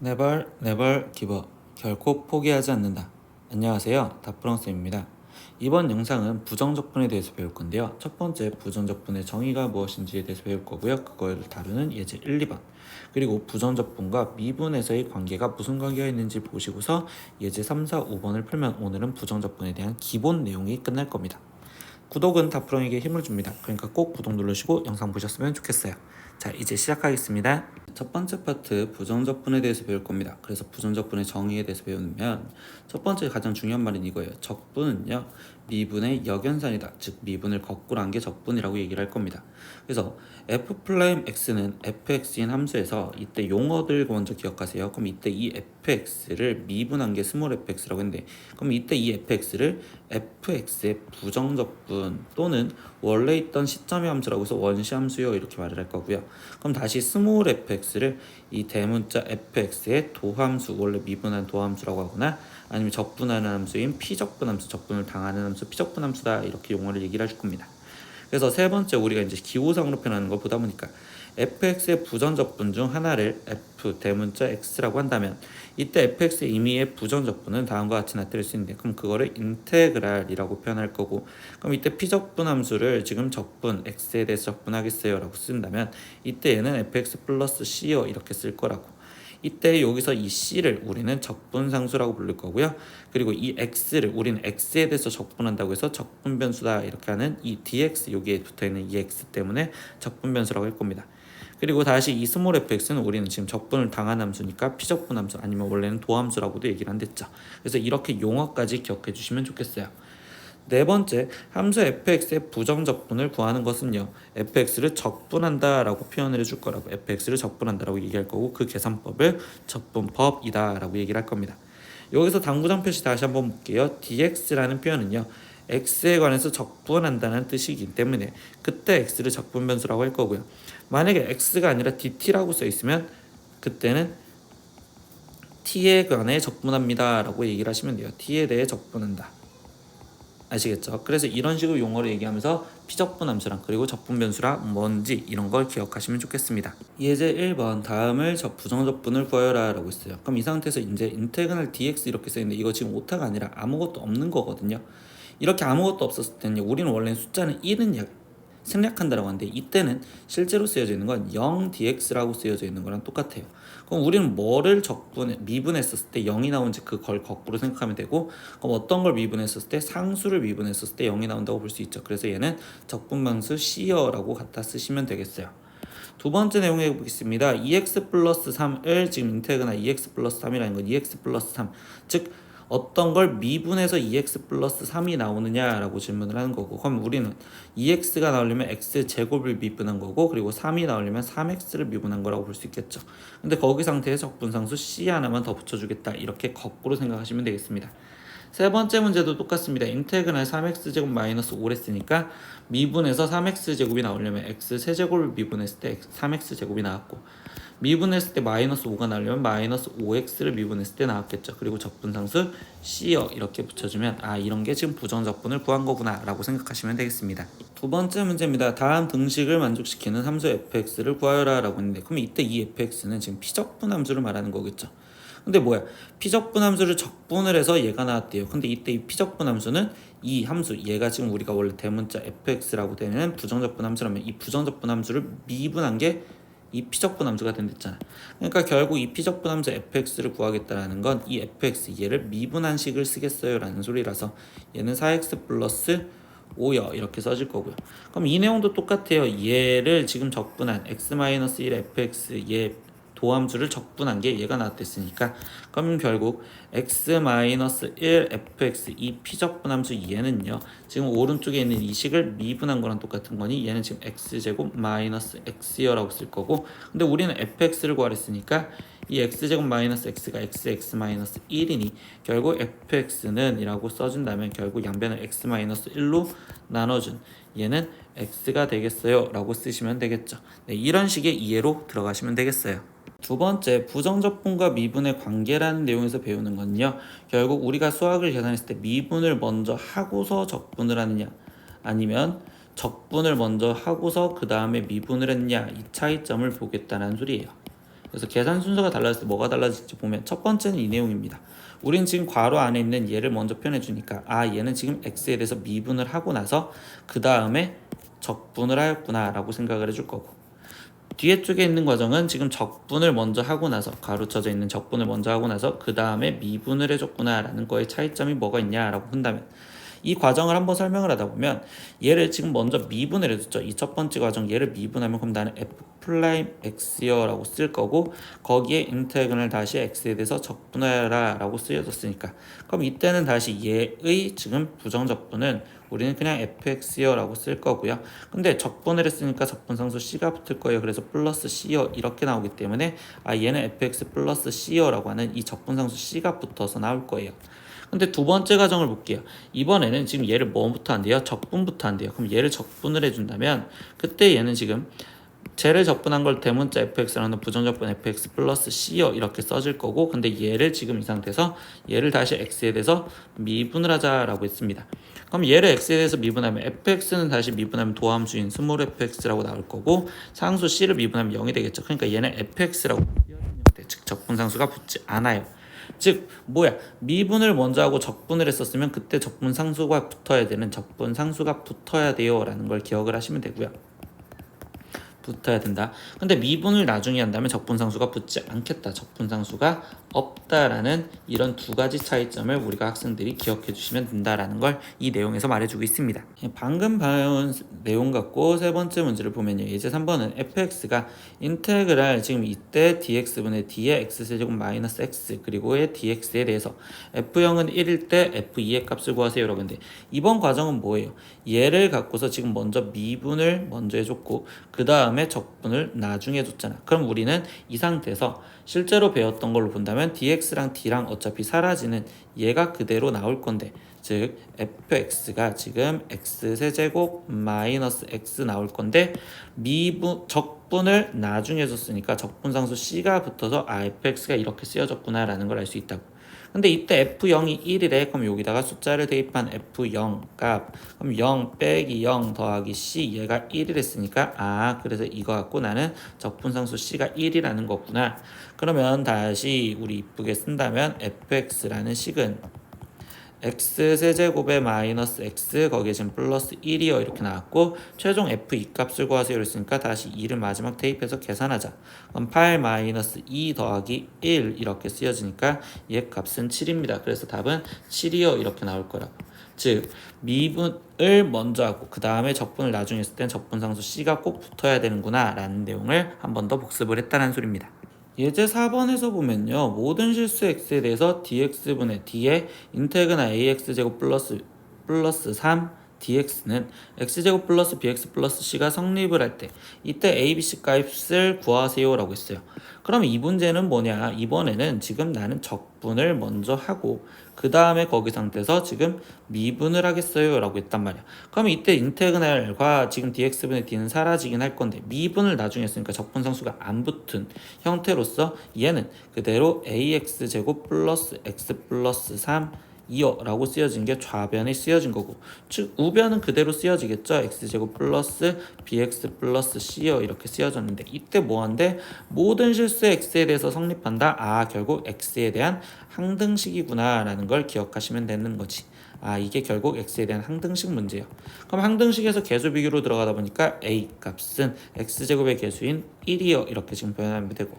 Never, never give up. 결코 포기하지 않는다. 안녕하세요. 다프랑스입니다. 이번 영상은 부정적분에 대해서 배울 건데요. 첫 번째, 부정적분의 정의가 무엇인지에 대해서 배울 거고요. 그걸 다루는 예제 1, 2번. 그리고 부정적분과 미분에서의 관계가 무슨 관계가 있는지 보시고서 예제 3, 4, 5번을 풀면 오늘은 부정적분에 대한 기본 내용이 끝날 겁니다. 구독은 다프랑에게 힘을 줍니다. 그러니까 꼭 구독 누르시고 영상 보셨으면 좋겠어요. 자, 이제 시작하겠습니다. 첫 번째 파트 부정적분에 대해서 배울 겁니다. 그래서 부정적분의 정의에 대해서 배우면 첫 번째 가장 중요한 말은 이거예요. 적분은요, 미분의 역연산이다. 즉 미분을 거꾸로 한 게 적분이라고 얘기를 할 겁니다. 그래서 f'x는 fx인 함수에서 이때 용어들 먼저 기억하세요. 그럼 이때 이 fx를 미분한 게 스몰 fx라고 했는데, 그럼 이때 이 fx를 fx의 부정적분 또는 원래 있던 시점의 함수라고 해서 원시 함수요 이렇게 말을 할 거고요. 그럼 다시 스몰 fx를 이 대문자 fx의 도함수, 원래 미분한 도함수라고 하거나 아니면 적분하는 함수인 피적분 함수, 적분을 당하는 함수 피적분 함수다 이렇게 용어를 얘기를 해줄 겁니다. 그래서 세 번째, 우리가 이제 기호상으로 표현하는 거 보다 보니까 fx의 부정적분 중 하나를 f 대문자 x라고 한다면 이때 fx의 임의의 부정적분은 다음과 같이 나타낼 수 있는데, 그럼 그거를 인테그랄이라고 표현할 거고, 그럼 이때 피적분 함수를 지금 적분 x에 대해서 적분하겠어요 라고 쓴다면 이때 얘는 fx 플러스 c요 이렇게 쓸 거라고. 이때 여기서 이 c를 우리는 적분상수라고 부를 거고요. 그리고 이 x를 우리는 x에 대해서 적분한다고 해서 적분변수다 이렇게 하는 이 dx, 여기에 붙어있는 이 x 때문에 적분변수라고 할 겁니다. 그리고 다시 이 스몰 fx는 우리는 지금 적분을 당한 함수니까 피적분 함수, 아니면 원래는 도함수라고도 얘기를 한댔죠. 그래서 이렇게 용어까지 기억해 주시면 좋겠어요. 네 번째, 함수 fx의 부정적분을 구하는 것은요, fx를 적분한다 라고 표현을 해줄 거라고, fx를 적분한다 라고 얘기할 거고, 그 계산법을 적분법이다 라고 얘기를 할 겁니다. 여기서 당구장 표시 다시 한번 볼게요. dx라는 표현은요, x에 관해서 적분한다는 뜻이기 때문에 그때 x를 적분변수라고 할 거고요. 만약에 x가 아니라 dt라고 써 있으면 그때는 t에 관해 적분합니다 라고 얘기를 하시면 돼요. t에 대해 적분한다. 아시겠죠? 그래서 이런 식으로 용어를 얘기하면서 피적분 함수랑 그리고 적분변수랑 뭔지 이런 걸 기억하시면 좋겠습니다. 예제 1번, 다음을 부정적분을 구하여라 라고 했어요. 그럼 이 상태에서 이제 인테그랄 dx 이렇게 써있는데 이거 지금 오타가 아니라 아무것도 없는 거거든요. 이렇게 아무것도 없었을 때는 우리는 원래 숫자는 1은 생략한다라고 하는데, 이때는 실제로 쓰여져 있는 건 0dx라고 쓰여져 있는 거랑 똑같아요. 그럼 우리는 뭐를 미분했었을 때 0이 나온지 그걸 거꾸로 생각하면 되고, 그럼 어떤 걸 미분했었을 때 상수를 미분했었을 때 0이 나온다고 볼 수 있죠. 그래서 얘는 적분방수 C여라고 갖다 쓰시면 되겠어요. 두 번째 내용 해보겠습니다. 2x 플러스 3을 지금 인테그나 2x 플러스 3이라는 건 2x 플러스 3, 즉 어떤 걸 미분해서 2x 플러스 3이 나오느냐라고 질문을 하는 거고, 그럼 우리는 2x가 나오려면 x제곱을 미분한 거고, 그리고 3이 나오려면 3x를 미분한 거라고 볼 수 있겠죠. 근데 거기 상태에 적분상수 c 하나만 더 붙여주겠다 이렇게 거꾸로 생각하시면 되겠습니다. 세 번째 문제도 똑같습니다. 인테그랄 3x제곱 마이너스 5를 했으니까 미분해서 3x제곱이 나오려면 x세제곱을 미분했을 때 3x제곱이 나왔고, 미분했을 때 마이너스 5가 나오려면 마이너스 5x를 미분했을 때 나왔겠죠. 그리고 적분상수 C여 이렇게 붙여주면 이런 게 지금 부정적분을 구한 거구나 라고 생각하시면 되겠습니다. 두 번째 문제입니다. 다음 등식을 만족시키는 함수 fx를 구하여라 라고 했는데, 그럼 이때 이 fx는 지금 피적분 함수를 말하는 거겠죠. 근데 뭐야, 피적분 함수를 적분을 해서 얘가 나왔대요. 근데 이때 이 피적분 함수는 이 함수, 얘가 지금 우리가 원래 대문자 fx라고 되는 부정적분 함수라면 이 부정적분 함수를 미분한 게 이 피적분 함수가 된댔잖아. 그러니까 결국 이 피적분 함수 fx를 구하겠다라는 건 이 fx, 얘를 미분한 식을 쓰겠어요 라는 소리라서 얘는 4x 플러스 5여 이렇게 써질 거고요. 그럼 이 내용도 똑같아요. 얘를 지금 적분한 x-1 fx, 얘 도함수를 적분한 게 얘가 나왔댔으니까, 그럼 결국 x-1 fx, 이 피적분함수 얘는요, 지금 오른쪽에 있는 이 식을 미분한 거랑 똑같은 거니 얘는 지금 x제곱 마이너스 x여라고 쓸 거고, 근데 우리는 fx를 구하랬으니까 이 x제곱 마이너스 x가 xx 마이너스 1이니 결국 fx는 이라고 써준다면 결국 양변을 x 마이너스 1로 나눠준 얘는 x가 되겠어요 라고 쓰시면 되겠죠. 네, 이런 식의 이해로 들어가시면 되겠어요. 두 번째, 부정적분과 미분의 관계라는 내용에서 배우는 건요, 결국 우리가 수학을 계산했을 때 미분을 먼저 하고서 적분을 하느냐, 아니면 적분을 먼저 하고서 그 다음에 미분을 했냐, 이 차이점을 보겠다는 소리예요. 그래서 계산 순서가 달라질 때 뭐가 달라질지 보면 첫 번째는 이 내용입니다. 우린 지금 괄호 안에 있는 얘를 먼저 표현해 주니까 얘는 지금 x에 대해서 미분을 하고 나서 그 다음에 적분을 하였구나 라고 생각을 해줄 거고, 뒤에 쪽에 있는 과정은 지금 적분을 먼저 하고 나서, 가로쳐져 있는 적분을 먼저 하고 나서 그 다음에 미분을 해줬구나 라는 거의 차이점이 뭐가 있냐라고 본다면, 이 과정을 한번 설명을 하다 보면 얘를 지금 먼저 미분을 해줬죠. 이 첫 번째 과정 얘를 미분하면 그럼 나는 f'(x여) 라고 쓸 거고, 거기에 인테그랄 다시 x에 대해서 적분하여라 라고 쓰여졌으니까, 그럼 이때는 다시 얘의 지금 부정적분은 우리는 그냥 fx여 라고 쓸 거고요. 근데 적분을 했으니까 적분상수 c가 붙을 거예요. 그래서 플러스 c여 이렇게 나오기 때문에 얘는 fx 플러스 c여 라고 하는 이 적분상수 c가 붙어서 나올 거예요. 근데 두 번째 과정을 볼게요. 이번에는 지금 얘를 뭐부터 한대요? 적분부터 한대요. 그럼 얘를 적분을 해준다면 그때 얘는 지금 쟤를 적분한 걸 대문자 fx라는 부정적분 fx 플러스 c여 이렇게 써질 거고, 근데 얘를 지금 이 상태에서 얘를 다시 x에 대해서 미분을 하자라고 했습니다. 그럼 얘를 x에 대해서 미분하면 fx는 다시 미분하면 도함수인 스몰 fx라고 나올 거고, 상수 c를 미분하면 0이 되겠죠. 그러니까 얘는 fx라고 띄어진 형태, 즉 적분상수가 붙지 않아요. 즉 미분을 먼저 하고 적분을 했었으면 그때 적분상수가 붙어야 되는 적분상수가 붙어야 돼요 라는 걸 기억을 하시면 되고요. 붙어야 된다. 근데 미분을 나중에 한다면 적분상수가 붙지 않겠다. 적분상수가 없다라는 이런 두 가지 차이점을 우리가 학생들이 기억해 주시면 된다라는 걸 이 내용에서 말해주고 있습니다. 방금 배운 내용 갖고 세 번째 문제를 보면요. 이제 3번은 fx가 인테그랄 지금 이때 dx분의 d의 x제곱 마이너스 x 그리고의 dx에 대해서 f0은 1일 때 f2의 값을 구하세요. 여러분들 이번 과정은 뭐예요? 얘를 갖고서 지금 먼저 미분을 먼저 해줬고 그 다음에 적분을 나중에 해줬잖아. 그럼 우리는 이 상태에서 실제로 배웠던 걸로 본다면 dx랑 d랑 어차피 사라지는 얘가 그대로 나올 건데, 즉 fx가 지금 x세제곱 마이너스 x 나올 건데 적분을 나중에 해줬으니까 적분상수 c가 붙어서 fx가 이렇게 쓰여졌구나 라는 걸 알 수 있다고. 근데 이때 f0이 1이래. 그럼 여기다가 숫자를 대입한 f0 값, 그럼 0 빼기 0 더하기 c, 얘가 1이랬으니까 그래서 이거 갖고 나는 적분상수 c가 1이라는 거구나. 그러면 다시 우리 이쁘게 쓴다면 fx라는 식은 x세제곱에 마이너스 x 거기에 지금 플러스 1이요 이렇게 나왔고, 최종 f2 값을 구하세요 이랬으니까 다시 2를 마지막 대입해서 계산하자. 그럼 8 마이너스 2 더하기 1 이렇게 쓰여지니까 얘 값은 7입니다. 그래서 답은 7이요 이렇게 나올 거라고. 즉 미분을 먼저 하고 그 다음에 적분을 나중에 했을 땐 적분상수 c가 꼭 붙어야 되는구나 라는 내용을 한 번 더 복습을 했다는 소리입니다. 예제 4번에서 보면요, 모든 실수 x에 대해서 dx분의 d의 인테그나 ax제곱 플러스 3 dx는 x제곱 플러스 bx 플러스 c가 성립을 할 때 이때 a, b, c 값을 구하세요 라고 했어요. 그럼 이 문제는 뭐냐, 이번에는 지금 나는 적분을 먼저 하고 그 다음에 거기 상태에서 지금 미분을 하겠어요 라고 했단 말이야. 그럼 이때 인테그랄과 지금 dx분의 d는 사라지긴 할 건데 미분을 나중에 했으니까 적분상수가 안 붙은 형태로서 얘는 그대로 ax제곱 플러스 x 플러스 3 2요 라고 쓰여진 게 좌변에 쓰여진 거고, 즉 우변은 그대로 쓰여지겠죠. x제곱 플러스 bx 플러스 c요 이렇게 쓰여졌는데 이때 뭐한데 모든 실수 x에 대해서 성립한다. 결국 x에 대한 항등식이구나 라는 걸 기억하시면 되는 거지. 이게 결국 x에 대한 항등식 문제예요. 그럼 항등식에서 개수 비교로 들어가다 보니까 a 값은 x제곱의 개수인 1이요 이렇게 지금 표현하면 되고,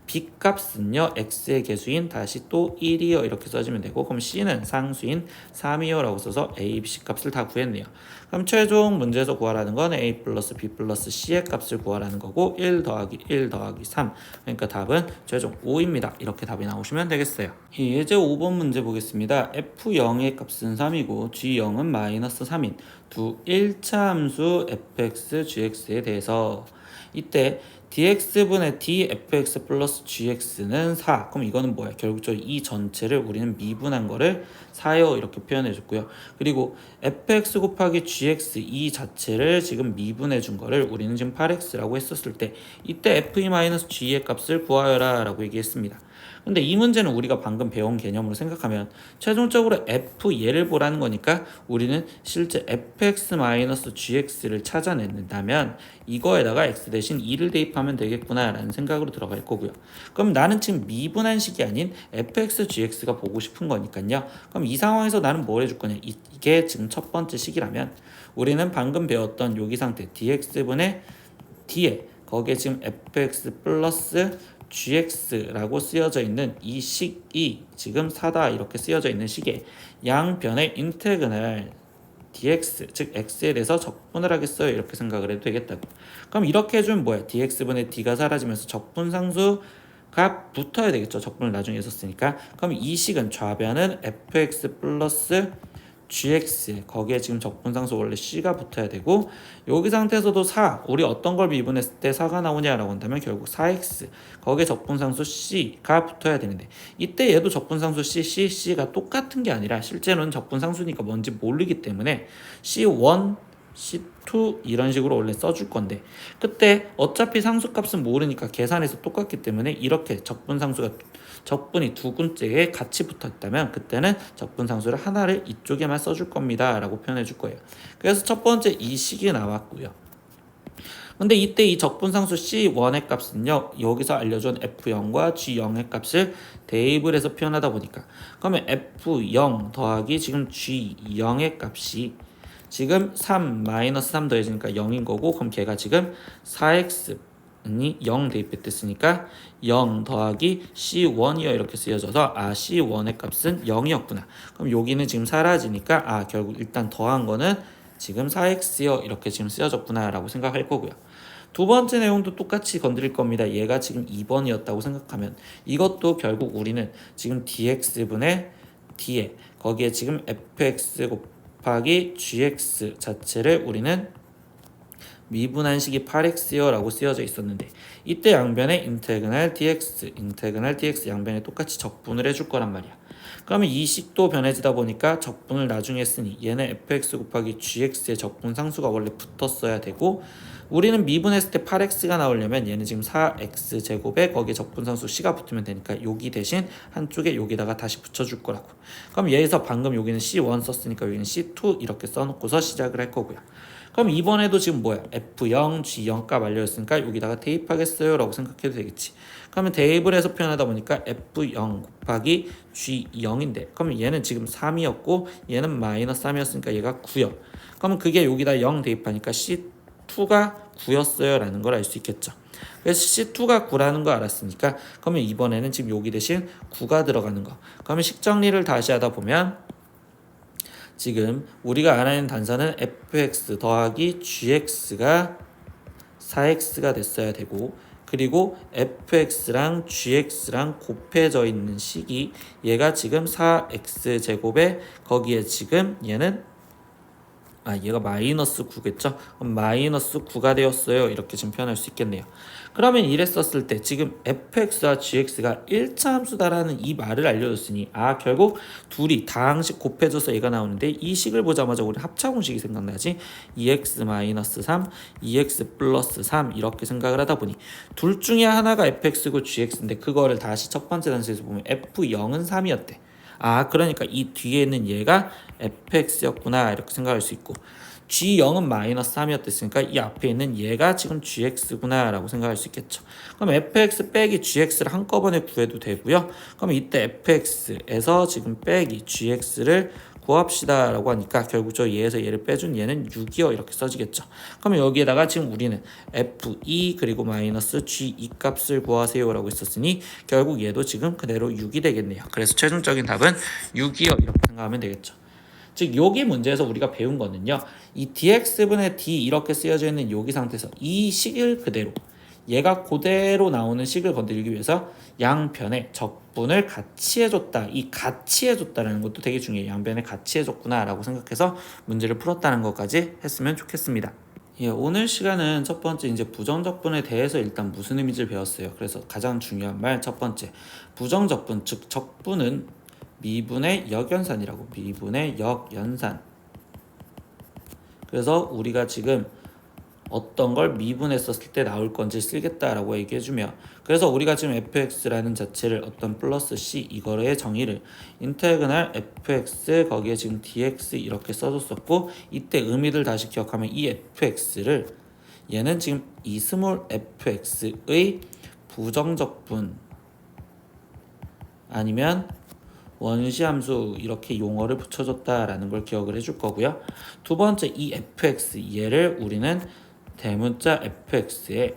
b 값은요 x의 개수인 다시 또 1이요 이렇게 써주면 되고, 그럼 c는 상수인 3이요 라고 써서 a, b, c 값을 다 구했네요. 그럼 최종 문제에서 구하라는 건 a 플러스 b 플러스 c의 값을 구하라는 거고 1 더하기 1 더하기 3, 그러니까 답은 최종 5입니다. 이렇게 답이 나오시면 되겠어요. 예제 5번 문제 보겠습니다. f0의 값은 3이고 g0은 마이너스 3인 두 1차 함수 fx, gx에 대해서 이때 dx분의 dfx 플러스 gx는 4. 그럼 이거는 뭐야? 결국적으로 이 전체를 우리는 미분한 거를 4요 이렇게 표현해 줬고요. 그리고 fx 곱하기 gx 이 자체를 지금 미분해 준 거를 우리는 지금 8x라고 했었을 때 이때 f-g의 값을 구하여라 라고 얘기했습니다. 근데 이 문제는 우리가 방금 배운 개념으로 생각하면 최종적으로 f 얘를 보라는 거니까 우리는 실제 fx-gx를 찾아낸다면 이거에다가 x 대신 2를 대입하면 곱하면 되겠구나 라는 생각으로 들어갈 거고요. 그럼 나는 지금 미분한식이 아닌 fx, gx가 보고 싶은 거니까요. 그럼 이 상황에서 나는 뭘 해줄 거냐. 이게 지금 첫 번째 식이라면 우리는 방금 배웠던 여기 상태 dx분의 d에 거기에 지금 fx 플러스 gx라고 쓰여져 있는 이 식이 지금 4다 이렇게 쓰여져 있는 식에 양변의 인테그랄 dx 즉 x에 대해서 적분을 하겠어요 이렇게 생각을 해도 되겠다고. 그럼 이렇게 해주면 뭐야? dx분의 d가 사라지면서 적분상수가 붙어야 되겠죠. 적분을 나중에 했었으니까. 그럼 이 식은 좌변은 fx 플러스 gx 거기에 지금 적분상수 원래 c가 붙어야 되고 여기 상태에서도 4 우리 어떤 걸 미분했을 때 4가 나오냐라고 한다면 결국 4x 거기에 적분상수 c가 붙어야 되는데 이때 얘도 적분상수 c가 똑같은 게 아니라 실제로는 적분상수니까 뭔지 모르기 때문에 c1 C2 이런 식으로 원래 써줄 건데 그때 어차피 상수값은 모르니까 계산해서 똑같기 때문에 이렇게 적분이 두 군째에 같이 붙어 있다면 그때는 적분상수를 하나를 이쪽에만 써줄 겁니다 라고 표현해 줄 거예요. 그래서 첫 번째 이 식이 나왔고요. 근데 이때 이 적분상수 C1의 값은요 여기서 알려준 F0과 G0의 값을 대입을 해서 표현하다 보니까 그러면 F0 더하기 지금 G0의 값이 지금 3 마이너스 3 더해지니까 0인 거고 그럼 걔가 지금 4x이 0 대입했으니까 0 더하기 C1이요 이렇게 쓰여져서 C1의 값은 0이었구나. 그럼 여기는 지금 사라지니까 결국 일단 더한 거는 지금 4x요 이렇게 지금 쓰여졌구나 라고 생각할 거고요. 두 번째 내용도 똑같이 건드릴 겁니다. 얘가 지금 2번이었다고 생각하면 이것도 결국 우리는 지금 dx분의 d에 거기에 지금 fx 곱하기 gx 자체를 우리는 미분한식이 8x요 라고 쓰여져 있었는데 이때 양변에 인테그랄 dx 양변에 똑같이 적분을 해줄 거란 말이야. 그러면 이 식도 변해지다 보니까 적분을 나중에 했으니 얘는 fx 곱하기 gx의 적분 상수가 원래 붙었어야 되고 우리는 미분했을 때 8x가 나오려면 얘는 지금 4x 제곱에 거기에 적분상수 c가 붙으면 되니까 여기 대신 한쪽에 여기다가 다시 붙여줄 거라고. 그럼 얘에서 방금 여기는 c1 썼으니까 여기는 c2 이렇게 써놓고서 시작을 할 거고요. 그럼 이번에도 지금 뭐야? f0, g0 값 알려졌으니까 여기다가 대입하겠어요 라고 생각해도 되겠지. 그러면 대입을 해서 표현하다 보니까 f0 곱하기 g0인데 그러면 얘는 지금 3이었고 얘는 마이너스 3이었으니까 얘가 9요. 그러면 그게 여기다 0 대입하니까 c2가 9였어요 라는 걸 알 수 있겠죠. 그래서 C2가 9라는 거 알았으니까 그러면 이번에는 지금 여기 대신 9가 들어가는 거. 그러면 식정리를 다시 하다 보면 지금 우리가 알아낸 단서는 fx 더하기 gx가 4x가 됐어야 되고 그리고 fx랑 gx랑 곱해져 있는 식이 얘가 지금 4x 제곱에 거기에 지금 얘는 얘가 마이너스 9겠죠? 그럼 마이너스 9가 되었어요. 이렇게 지금 표현할 수 있겠네요. 그러면 이랬었을 때 지금 fx와 gx가 1차 함수다라는 이 말을 알려줬으니 결국 둘이 다항식 곱해져서 얘가 나오는데 이 식을 보자마자 우리 합차공식이 생각나지? 2x-3, 2x 플러스 3 이렇게 생각을 하다 보니 둘 중에 하나가 fx고 gx인데 그거를 다시 첫 번째 단수에서 보면 f0은 3이었대. 그러니까 이 뒤에 있는 얘가 fx였구나 이렇게 생각할 수 있고 g0은 마이너스 3이었으니까 이 앞에 있는 얘가 지금 gx구나 라고 생각할 수 있겠죠. 그럼 fx 빼기 gx를 한꺼번에 구해도 되고요. 그럼 이때 fx에서 지금 빼기 gx를 구합시다 라고 하니까 결국 저 얘에서 얘를 빼준 얘는 6이요 이렇게 써지겠죠. 그러면 여기에다가 지금 우리는 f2 그리고 마이너스 g2 값을 구하세요 라고 했었으니 결국 얘도 지금 그대로 6이 되겠네요. 그래서 최종적인 답은 6이요 이렇게 생각하면 되겠죠. 즉 여기 문제에서 우리가 배운 거는요 이 dx분의 d 이렇게 쓰여져 있는 여기 상태에서 이 식을 그대로 얘가 그대로 나오는 식을 건드리기 위해서 양변에 적분을 같이 해줬다. 이 같이 해줬다라는 것도 되게 중요해요. 양변에 같이 해줬구나 라고 생각해서 문제를 풀었다는 것까지 했으면 좋겠습니다. 오늘 시간은 첫 번째 이제 부정적분에 대해서 일단 무슨 의미인지를 배웠어요. 그래서 가장 중요한 말 첫 번째 부정적분 즉 적분은 미분의 역연산이라고. 미분의 역연산. 그래서 우리가 지금 어떤 걸 미분했었을 때 나올 건지 쓰겠다라고 얘기해주며 그래서 우리가 지금 fx라는 자체를 어떤 플러스 c 이거의 정의를 인테그랄 fx 거기에 지금 dx 이렇게 써줬었고 이때 의미를 다시 기억하면 이 fx를 얘는 지금 이 스몰 fx의 부정적분 아니면 원시함수 이렇게 용어를 붙여줬다라는 걸 기억을 해줄 거고요. 두 번째 이 fx 얘를 우리는 대문자 fx에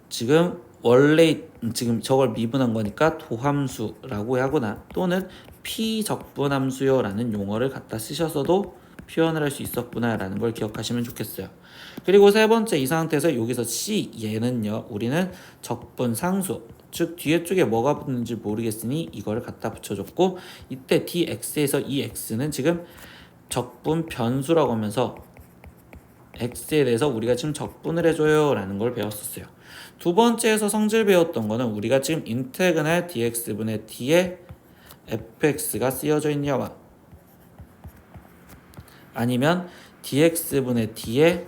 지금 원래 지금 저걸 미분한 거니까 도함수라고 하거나 또는 피적분함수요라는 용어를 갖다 쓰셔서도 표현을 할 수 있었구나라는 걸 기억하시면 좋겠어요. 그리고 세 번째 이 상태에서 여기서 C 얘는요 우리는 적분상수 즉 뒤에 쪽에 뭐가 붙는지 모르겠으니 이거를 갖다 붙여줬고 이때 dx에서 이 x는 지금 적분 변수라고 하면서 x에 대해서 우리가 지금 적분을 해줘요 라는 걸 배웠었어요. 두 번째에서 성질 배웠던 거는 우리가 지금 인테그랄 dx분의 d에 fx가 쓰여져 있냐와 아니면 dx분의 d에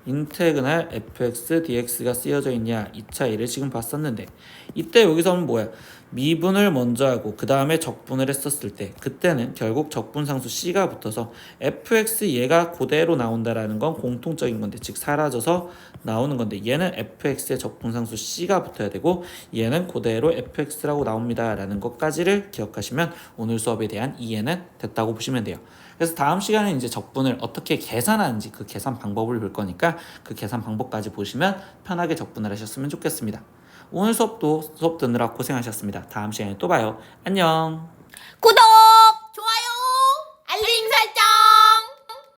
인테그랄 fx dx가 쓰여져 있냐 이 차이를 지금 봤었는데 이때 여기서는 뭐야 미분을 먼저 하고 그 다음에 적분을 했었을 때 그때는 결국 적분상수 c가 붙어서 fx 얘가 그대로 나온다라는 건 공통적인 건데 즉 사라져서 나오는 건데 얘는 fx의 적분상수 c가 붙어야 되고 얘는 그대로 fx라고 나옵니다 라는 것까지를 기억하시면 오늘 수업에 대한 이해는 됐다고 보시면 돼요. 그래서 다음 시간에 이제 적분을 어떻게 계산하는지 그 계산 방법을 볼 거니까 그 계산 방법까지 보시면 편하게 적분을 하셨으면 좋겠습니다. 오늘 수업 듣느라 고생하셨습니다. 다음 시간에 또 봐요. 안녕. 구독!